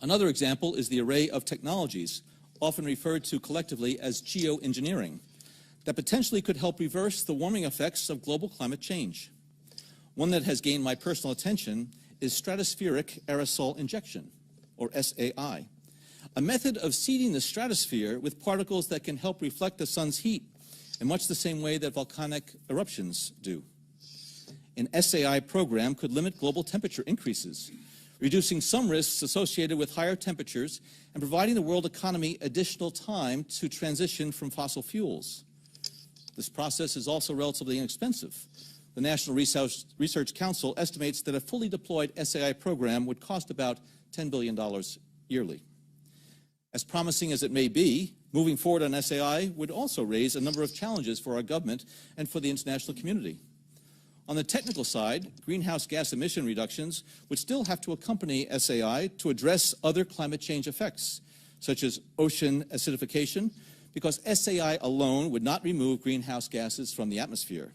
Another example is the array of technologies, often referred to collectively as geoengineering, that potentially could help reverse the warming effects of global climate change. One that has gained my personal attention is stratospheric aerosol injection, or SAI, a method of seeding the stratosphere with particles that can help reflect the sun's heat in much the same way that volcanic eruptions do. An SAI program could limit global temperature increases, reducing some risks associated with higher temperatures and providing the world economy additional time to transition from fossil fuels. This process is also relatively inexpensive. The National Research Council estimates that a fully deployed SAI program would cost about $10 billion yearly. As promising as it may be, moving forward on SAI would also raise a number of challenges for our government and for the international community. On the technical side, greenhouse gas emission reductions would still have to accompany SAI to address other climate change effects, such as ocean acidification, because SAI alone would not remove greenhouse gases from the atmosphere.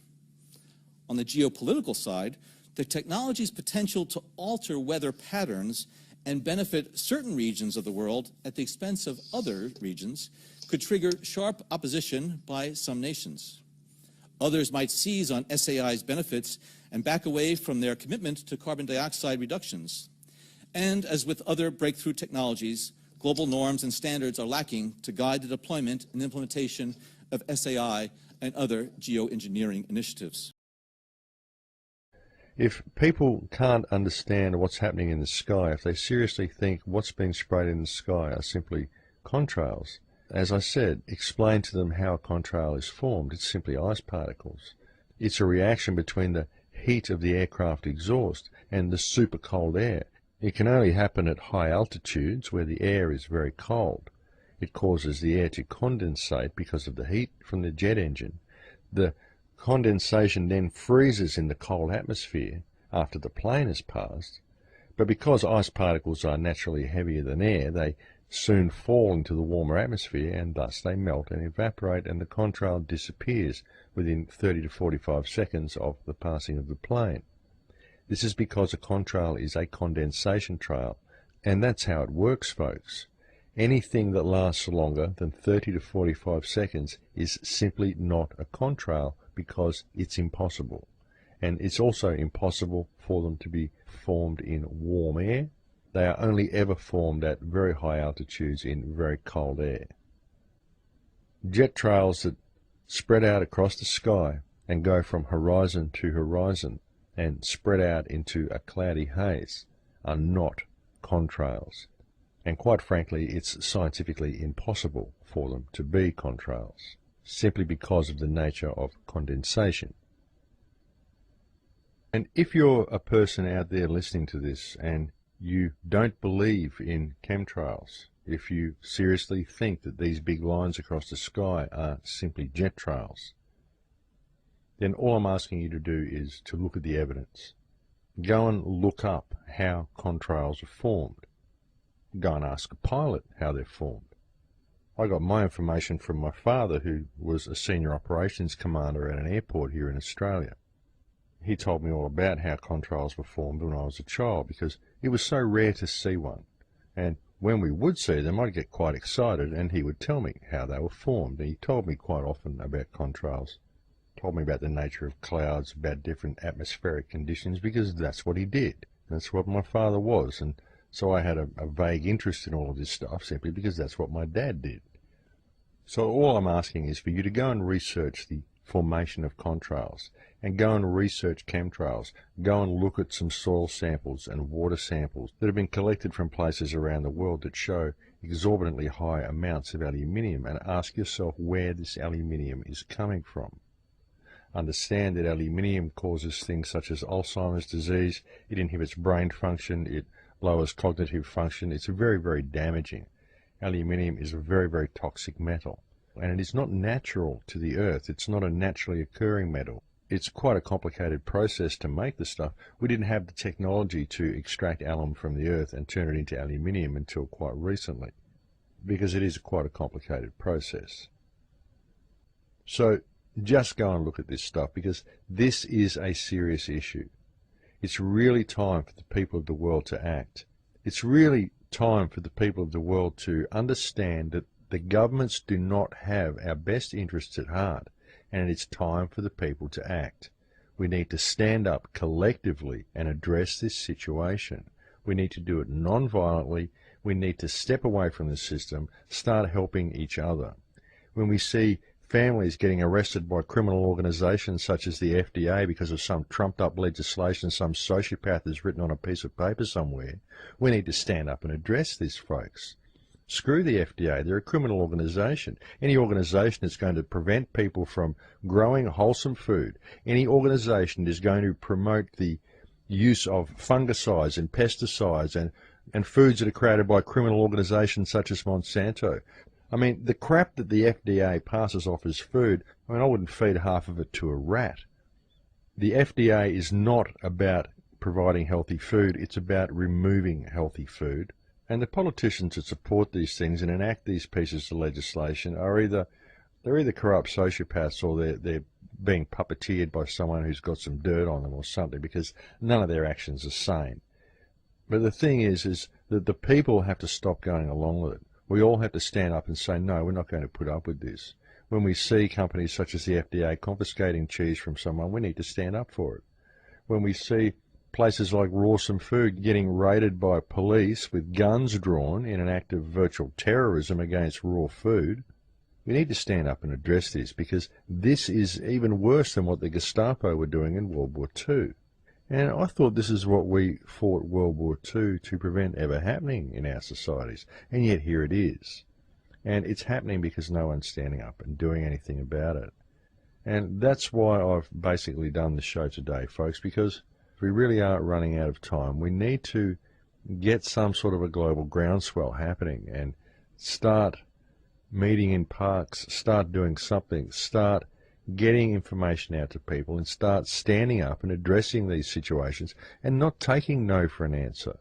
On the geopolitical side, the technology's potential to alter weather patterns and benefit certain regions of the world at the expense of other regions could trigger sharp opposition by some nations. Others might seize on SAI's benefits and back away from their commitment to carbon dioxide reductions. And as with other breakthrough technologies, global norms and standards are lacking to guide the deployment and implementation of SAI and other geoengineering initiatives. If people can't understand what's happening in the sky, if they seriously think what's being sprayed in the sky are simply contrails, as I said, explain to them how a contrail is formed. It's simply ice particles. It's a reaction between the heat of the aircraft exhaust and the super cold air. It can only happen at high altitudes where the air is very cold. It causes the air to condensate because of the heat from the jet engine. The condensation then freezes in the cold atmosphere after the plane has passed, but because ice particles are naturally heavier than air, they soon fall into the warmer atmosphere and thus they melt and evaporate, and the contrail disappears within 30 to 45 seconds of the passing of the plane. This is because a contrail is a condensation trail, and that's how it works, folks. Anything that lasts longer than 30 to 45 seconds is simply not a contrail, because it's impossible. And it's also impossible for them to be formed in warm air. They are only ever formed at very high altitudes in very cold air. Jet trails that spread out across the sky and go from horizon to horizon and spread out into a cloudy haze are not contrails. And quite frankly, it's scientifically impossible for them to be contrails, simply because of the nature of condensation. And if you're a person out there listening to this and you don't believe in chemtrails, if you seriously think that these big lines across the sky are simply jet trails, then all I'm asking you to do is to look at the evidence. Go and look up how contrails are formed. Go and ask a pilot how they're formed. I got my information from my father, who was a senior operations commander at an airport here in Australia. He told me all about how contrails were formed when I was a child, because it was so rare to see one. And when we would see them, I'd get quite excited, and he would tell me how they were formed. And he told me quite often about contrails. Told me about the nature of clouds, about different atmospheric conditions, because that's what he did. That's what my father was. And so I had a vague interest in all of this stuff simply because that's what my dad did. So all I'm asking is for you to go and research the formation of contrails, and go and research chemtrails. Go and look at some soil samples and water samples that have been collected from places around the world that show exorbitantly high amounts of aluminium, and ask yourself where this aluminium is coming from. Understand that aluminium causes things such as Alzheimer's disease. It inhibits brain function. It lowers cognitive function. It's very, very damaging. Aluminium is a very, very toxic metal, and it is not natural to the earth. It's not a naturally occurring metal. It's quite a complicated process to make the stuff. We didn't have the technology to extract alum from the earth and turn it into aluminium until quite recently, because it is quite a complicated process. So just go and look at this stuff, because this is a serious issue. It's really time for the people of the world to act. It's really time for the people of the world to understand that the governments do not have our best interests at heart, and it's time for the people to act. We need to stand up collectively and address this situation. We need to do it non-violently. We need to step away from the system, start helping each other. When we see families getting arrested by criminal organisations such as the FDA because of some trumped-up legislation some sociopath has written on a piece of paper somewhere, we need to stand up and address this, folks. Screw the FDA. They're a criminal organisation. Any organisation that's going to prevent people from growing wholesome food, any organisation that is going to promote the use of fungicides and pesticides and foods that are created by criminal organisations such as Monsanto. I mean, the crap that the FDA passes off as food, I mean, I wouldn't feed half of it to a rat. The FDA is not about providing healthy food. It's about removing healthy food. And the politicians that support these things and enact these pieces of legislation are either corrupt sociopaths or they're being puppeteered by someone who's got some dirt on them or something, because none of their actions are sane. But the thing is that the people have to stop going along with it. We all have to stand up and say, no, we're not going to put up with this. When we see companies such as the FDA confiscating cheese from someone, we need to stand up for it. When we see places like Rawsome Food getting raided by police with guns drawn in an act of virtual terrorism against raw food, we need to stand up and address this, because this is even worse than what the Gestapo were doing in World War II. And I thought this is what we fought World War II to prevent ever happening in our societies. And yet here it is. And it's happening because no one's standing up and doing anything about it. And that's why I've basically done the show today, folks, because if we really are running out of time, we need to get some sort of a global groundswell happening and start meeting in parks, start doing something, start getting information out to people and start standing up and addressing these situations and not taking no for an answer.